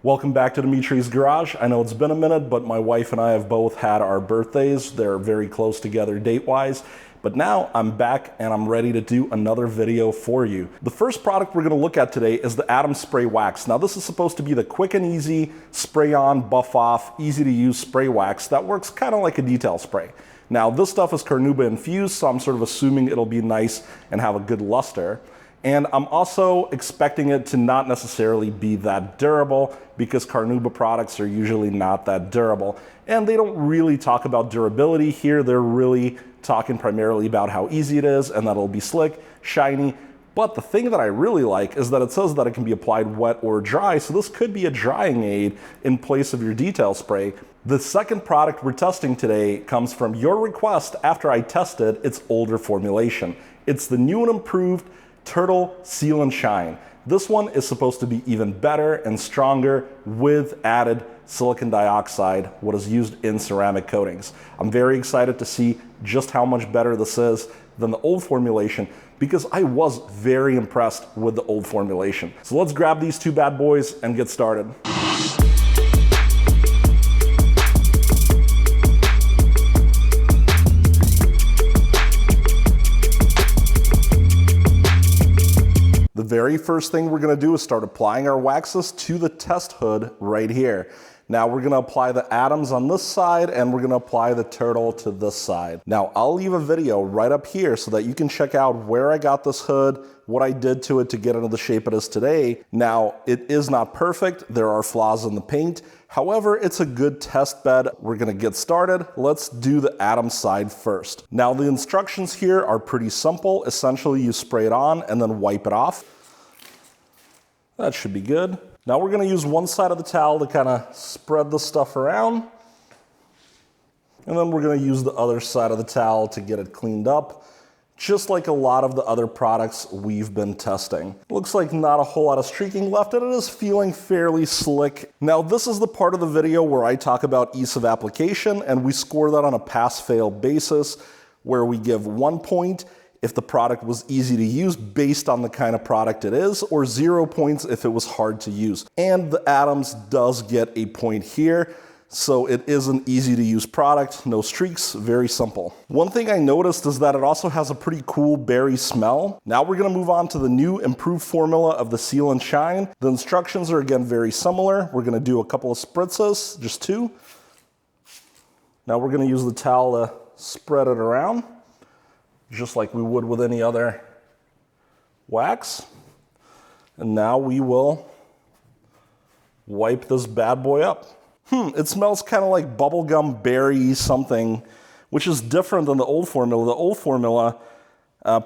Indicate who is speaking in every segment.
Speaker 1: Welcome back to Dimitri's Garage. I know it's been a minute, but my wife and I have both had our birthdays. They're very close together date-wise. But now I'm back and I'm ready to do another video for you. The first product we're gonna look at today is the Atom Spray Wax. Now this is supposed to be the quick and easy spray on, buff off, easy to use spray wax that works kind of like a detail spray. Now this stuff is carnauba infused, so I'm sort of assuming it'll be nice and have a good luster. And I'm also expecting it to not necessarily be that durable because carnauba products are usually not that durable. And they don't really talk about durability here. They're really talking primarily about how easy it is and that it'll be slick, shiny. But the thing that I really like is that it says that it can be applied wet or dry. So this could be a drying aid in place of your detail spray. The second product we're testing today comes from your request after I tested its older formulation. It's the new and improved Turtle Seal and Shine. This one is supposed to be even better and stronger with added silicon dioxide, what is used in ceramic coatings. I'm very excited to see just how much better this is than the old formulation because I was very impressed with the old formulation. So let's grab these two bad boys and get started. The very first thing we're gonna do is start applying our waxes to the test hood right here. Now we're gonna apply the atoms on this side and we're gonna apply the turtle to this side. Now I'll leave a video right up here so that you can check out where I got this hood, what I did to it to get into the shape it is today. Now it is not perfect, there are flaws in the paint. However, it's a good test bed. We're gonna get started. Let's do the atom side first. Now the instructions here are pretty simple. Essentially you spray it on and then wipe it off. That should be good. Now we're gonna use one side of the towel to kind of spread the stuff around. And then we're gonna use the other side of the towel to get it cleaned up, just like a lot of the other products we've been testing. Looks like not a whole lot of streaking left and it is feeling fairly slick. Now this is the part of the video where I talk about ease of application and we score that on a pass-fail basis where we give 1 point if the product was easy to use based on the kind of product it is, or 0 points if it was hard to use. And the Atoms does get a point here, so it is an easy to use product, no streaks, very simple. One thing I noticed is that it also has a pretty cool berry smell. Now we're gonna move on to the new improved formula of the Seal and Shine. The instructions are again very similar. We're gonna do a couple of spritzes, just 2. Now we're gonna use the towel to spread it around, just like we would with any other wax. And now we will wipe this bad boy up. It smells kind of like bubblegum berry something, which is different than the old formula. The old formula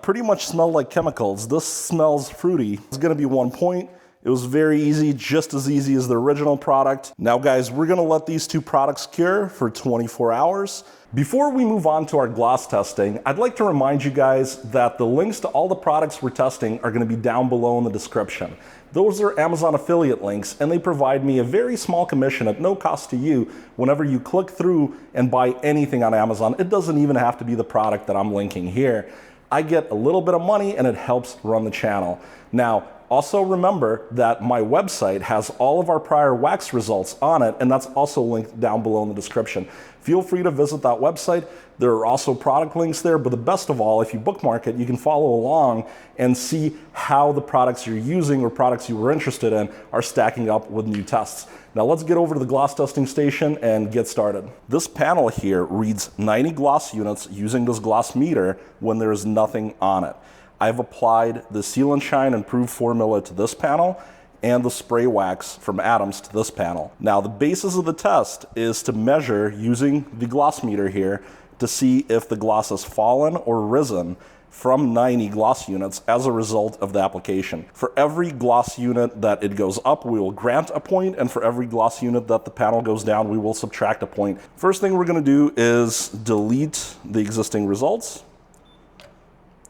Speaker 1: pretty much smelled like chemicals. This smells fruity. It's gonna be 1 point. It was very easy, just as easy as the original product. Now guys, we're gonna let these two products cure for 24 hours. Before we move on to our gloss testing, I'd like to remind you guys that the links to all the products we're testing are gonna be down below in the description. Those are Amazon affiliate links and they provide me a very small commission at no cost to you whenever you click through and buy anything on Amazon. It doesn't even have to be the product that I'm linking here. I get a little bit of money and it helps run the channel. Now, also remember that my website has all of our prior wax results on it and that's also linked down below in the description. Feel free to visit that website. There are also product links there, but the best of all, if you bookmark it, you can follow along and see how the products you're using or products you were interested in are stacking up with new tests. Now let's get over to the gloss testing station and get started. This panel here reads 90 gloss units using this gloss meter when there is nothing on it. I've applied the Seal and Shine improved formula to this panel and the spray wax from Atoms to this panel. Now the basis of the test is to measure using the gloss meter here to see if the gloss has fallen or risen from 90 gloss units as a result of the application. For every gloss unit that it goes up, we will grant a point, and for every gloss unit that the panel goes down, we will subtract a point. First thing we're gonna do is delete the existing results.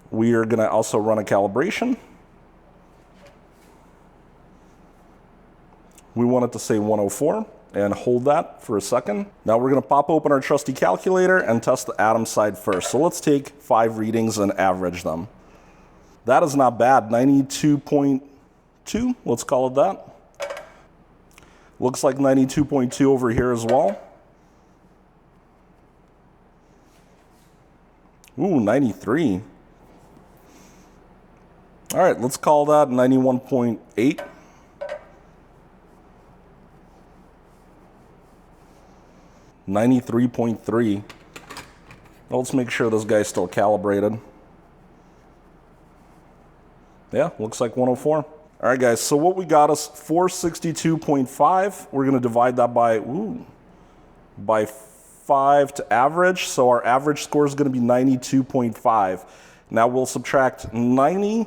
Speaker 1: We are gonna also run a calibration. We want it to say 104 and hold that for a second. Now we're gonna pop open our trusty calculator and test the atom side first. So let's take 5 readings and average them. That is not bad, 92.2, let's call it that. Looks like 92.2 over here as well. Ooh, 93. All right, let's call that 91.8. $93.3. Let's make sure this guy's still calibrated. Yeah, looks like 104. All right, guys, so what we got is 462.5. We're going to divide that by 5 to average. So our average score is going to be 92.5. Now we'll subtract 90,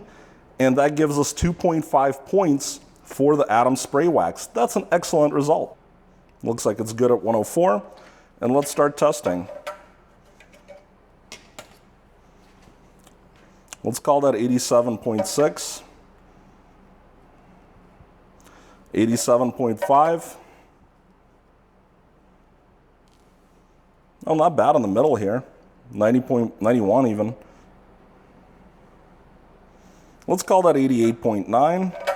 Speaker 1: and that gives us 2.5 points for the Adams spray wax. That's an excellent result. Looks like it's good at 104. And let's start testing. Let's call that 87.6. 87.5. Oh, not bad in the middle here. 90.91 even. Let's call that 88.9.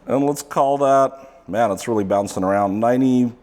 Speaker 1: And let's call that, man, it's really bouncing around, 90.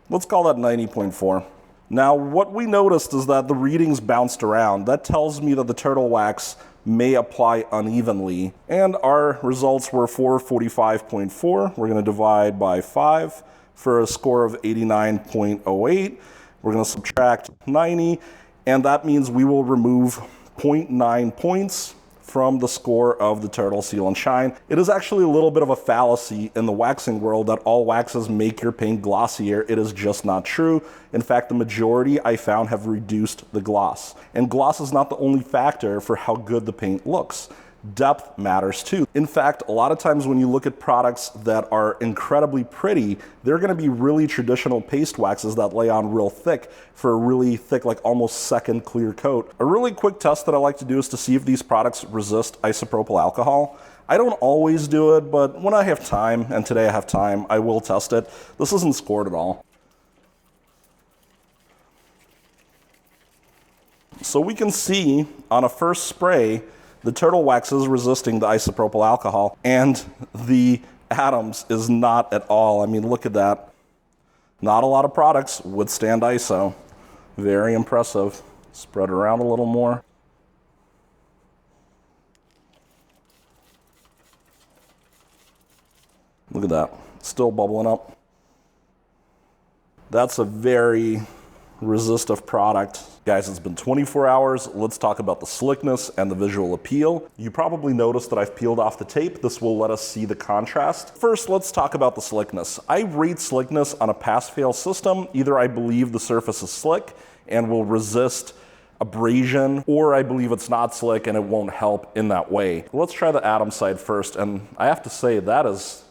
Speaker 1: Let's call that 90.4. Now, what we noticed is that the readings bounced around. That tells me that the turtle wax may apply unevenly. And our results were 445.4. We're going to divide by 5 for a score of 89.08. We're going to subtract 90, and that means we will remove 0.9 points from the score of the Turtle Seal and Shine. It is actually a little bit of a fallacy in the waxing world that all waxes make your paint glossier. It is just not true. In fact, the majority I found have reduced the gloss. And gloss is not the only factor for how good the paint looks. Depth matters too. In fact, a lot of times when you look at products that are incredibly pretty, they're going to be really traditional paste waxes that lay on real thick for a really thick, like almost second clear coat. A really quick test that I like to do is to see if these products resist isopropyl alcohol. I don't always do it, but when I have time, and today I have time, I will test it. This isn't scored at all. So we can see on a first spray, the turtle wax is resisting the isopropyl alcohol, and the Adams is not at all. I mean, look at that. Not a lot of products withstand ISO. Very impressive. Spread it around a little more. Look at that. Still bubbling up. That's a very resistive product. Guys, it's been 24 hours. Let's talk about the slickness and the visual appeal. You probably noticed that I've peeled off the tape. This will let us see the contrast. First, let's talk about the slickness. I rate slickness on a pass-fail system. Either I believe the surface is slick and will resist abrasion, or I believe it's not slick and it won't help in that way. Let's try the Adams side first, and I have to say that is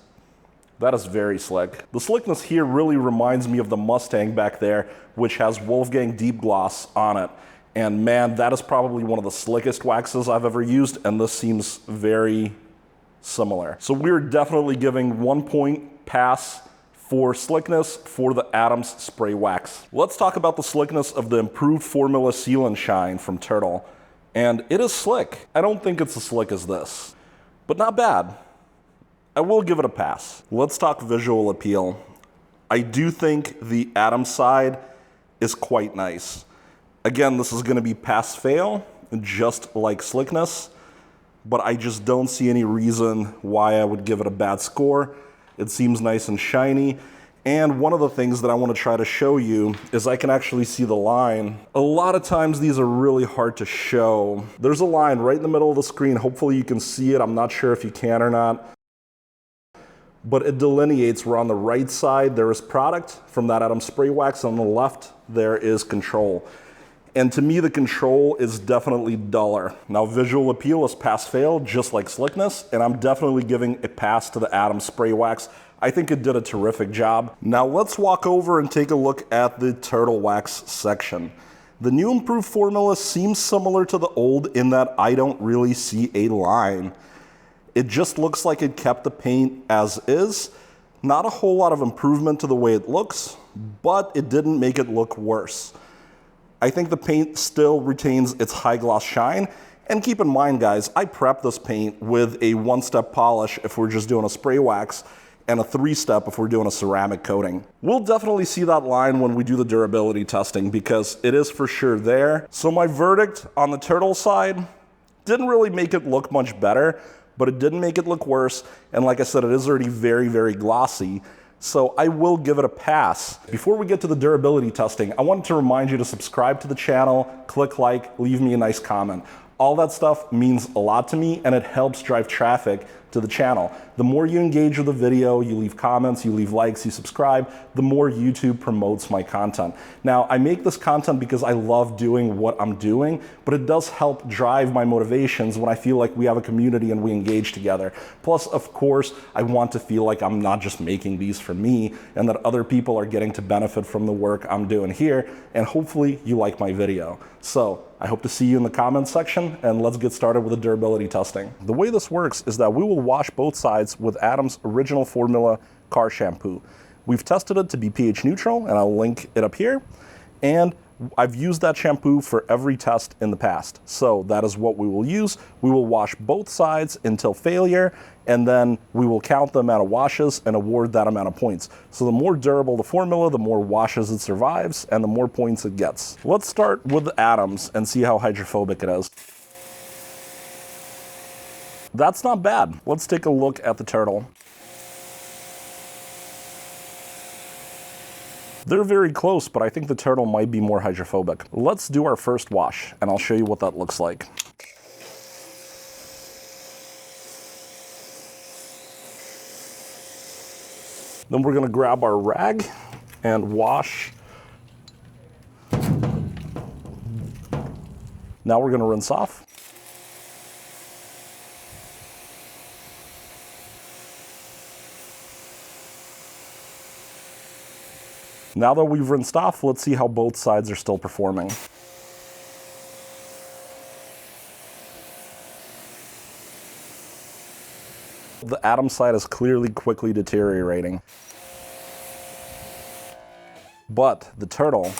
Speaker 1: very slick. The slickness here really reminds me of the Mustang back there, which has Wolfgang Deep Gloss on it. And man, that is probably one of the slickest waxes I've ever used, and this seems very similar. So we're definitely giving 1 point pass for slickness for the Adams spray wax. Let's talk about the slickness of the improved formula Seal and Shine from Turtle. And it is slick. I don't think it's as slick as this, but not bad. I will give it a pass. Let's talk visual appeal. I do think the Adams side is quite nice. Again, this is going to be pass-fail, just like slickness, but I just don't see any reason why I would give it a bad score. It seems nice and shiny. And one of the things that I want to try to show you is I can actually see the line. A lot of times these are really hard to show. There's a line right in the middle of the screen. Hopefully you can see it. I'm not sure if you can or not. But it delineates where on the right side there is product from that Adams spray wax, on the left there is control. And to me, the control is definitely duller. Now, visual appeal is pass-fail, just like slickness, and I'm definitely giving a pass to the Adams spray wax. I think it did a terrific job. Now let's walk over and take a look at the turtle wax section. The new improved formula seems similar to the old in that I don't really see a line. It just looks like it kept the paint as is. Not a whole lot of improvement to the way it looks, but it didn't make it look worse. I think the paint still retains its high gloss shine, And keep in mind, guys, I prep this paint with a 1-step polish if we're just doing a spray wax, and a 3-step if we're doing a ceramic coating. We'll definitely see that line when we do the durability testing because it is for sure there. So my verdict on the turtle side didn't really make it look much better, but it didn't make it look worse. And like I said, it is already very, very glossy. So I will give it a pass. Before we get to the durability testing, I wanted to remind you to subscribe to the channel, click like, leave me a nice comment. All that stuff means a lot to me and it helps drive traffic to the channel. The more you engage with the video, you leave comments, you leave likes, you subscribe, the more YouTube promotes my content. Now, I make this content because I love doing what I'm doing, but it does help drive my motivations when I feel like we have a community and we engage together. Plus, of course, I want to feel like I'm not just making these for me and that other people are getting to benefit from the work I'm doing here, and hopefully you like my video. So, I hope to see you in the comments section, and let's get started with the durability testing. The way this works is that we will wash both sides with Adam's original formula car shampoo. We've tested it to be pH neutral, and I'll link it up here. And I've used that shampoo for every test in the past. So that is what we will use. We will wash both sides until failure, and then we will count the amount of washes and award that amount of points. So the more durable the formula, the more washes it survives, and the more points it gets. Let's start with Adams and see how hydrophobic it is. That's not bad. Let's take a look at the turtle. They're very close, but I think the turtle might be more hydrophobic. Let's do our first wash, and I'll show you what that looks like. Then we're gonna grab our rag and wash. Now we're gonna rinse off. Now that we've rinsed off, let's see how both sides are still performing. The Adam side is clearly quickly deteriorating. But the turtle,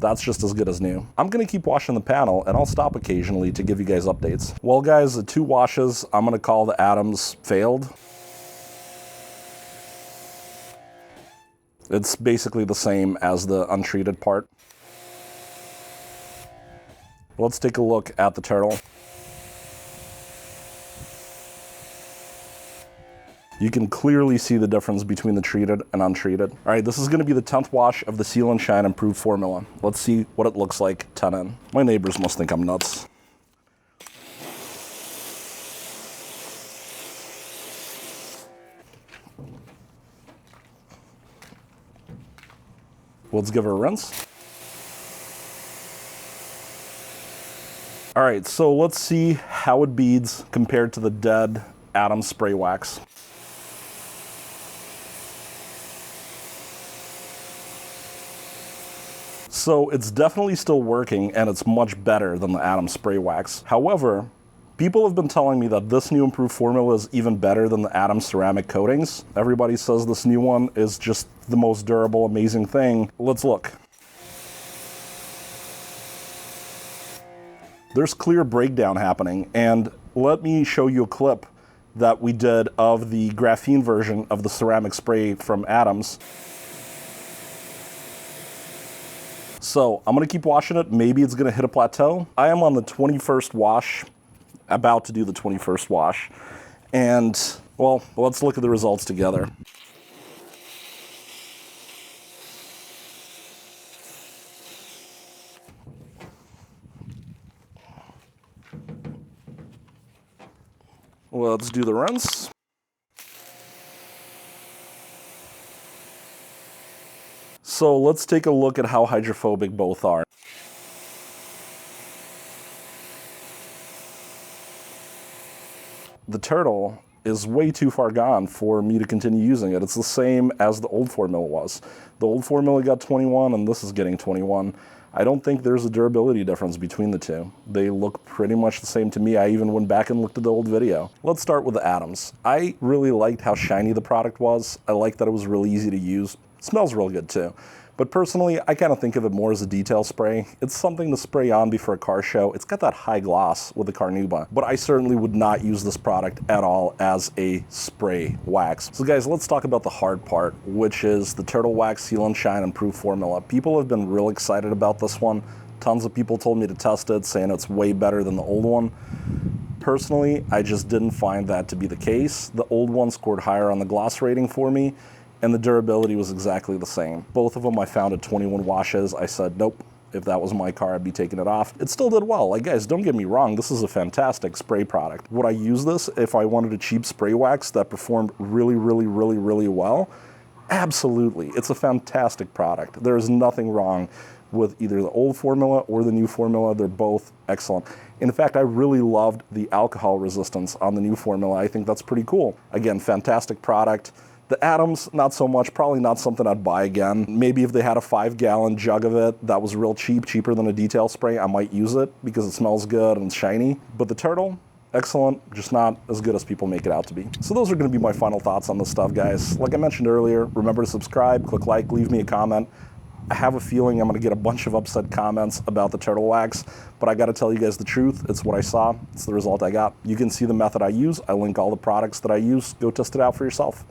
Speaker 1: that's just as good as new. I'm gonna keep washing the panel and I'll stop occasionally to give you guys updates. Well guys, the 2 washes, I'm gonna call the Adams failed. It's basically the same as the untreated part. Let's take a look at the turtle. You can clearly see the difference between the treated and untreated. All right, this is gonna be the 10th wash of the Seal and Shine Improved Formula. Let's see what it looks like 10 in. My neighbors must think I'm nuts. Let's give her a rinse. All right, so let's see how it beads compared to the dead Adam spray wax. So it's definitely still working and it's much better than the Adam spray wax. However, people have been telling me that this new improved formula is even better than the Adam ceramic coatings. Everybody says this new one is just the most durable, amazing thing. Let's look. There's clear breakdown happening, and let me show you a clip that we did of the graphene version of the ceramic spray from Adams. So I'm gonna keep washing it. Maybe it's gonna hit a plateau. I am on the 21st wash, about to do the 21st wash. And, well, let's look at the results together. Let's do the rinse. So let's take a look at how hydrophobic both are. The turtle is way too far gone for me to continue using it. It's the same as the old formula was. The old formula got 21 and this is getting 21. I don't think there's a durability difference between the two. They look pretty much the same to me. I even went back and looked at the old video. Let's start with the Adams. I really liked how shiny the product was. I liked that it was really easy to use. It smells real good too. But personally, I kind of think of it more as a detail spray. It's something to spray on before a car show. It's got that high gloss with the Carnauba, but I certainly would not use this product at all as a spray wax. So guys, let's talk about the hard part, which is the Turtle Wax Seal and Shine Improved Formula. People have been real excited about this one. Tons of people told me to test it, saying it's way better than the old one. Personally, I just didn't find that to be the case. The old one scored higher on the gloss rating for me, and the durability was exactly the same. Both of them I found at 21 washes. I said, nope, if that was my car, I'd be taking it off. It still did well. Like, guys, don't get me wrong, this is a fantastic spray product. Would I use this if I wanted a cheap spray wax that performed really, really, really, really well? Absolutely. It's a fantastic product. There's nothing wrong with either the old formula or the new formula. They're both excellent. In fact, I really loved the alcohol resistance on the new formula. I think that's pretty cool. Again, fantastic product. The Adams, not so much, probably not something I'd buy again. Maybe if they had a 5-gallon jug of it that was real cheap, cheaper than a detail spray, I might use it because it smells good and it's shiny. But the Turtle, excellent, just not as good as people make it out to be. So those are gonna be my final thoughts on this stuff, guys. Like I mentioned earlier, remember to subscribe, click like, leave me a comment. I have a feeling I'm gonna get a bunch of upset comments about the Turtle Wax, but I gotta tell you guys the truth. It's what I saw, it's the result I got. You can see the method I use. I link all the products that I use. Go test it out for yourself.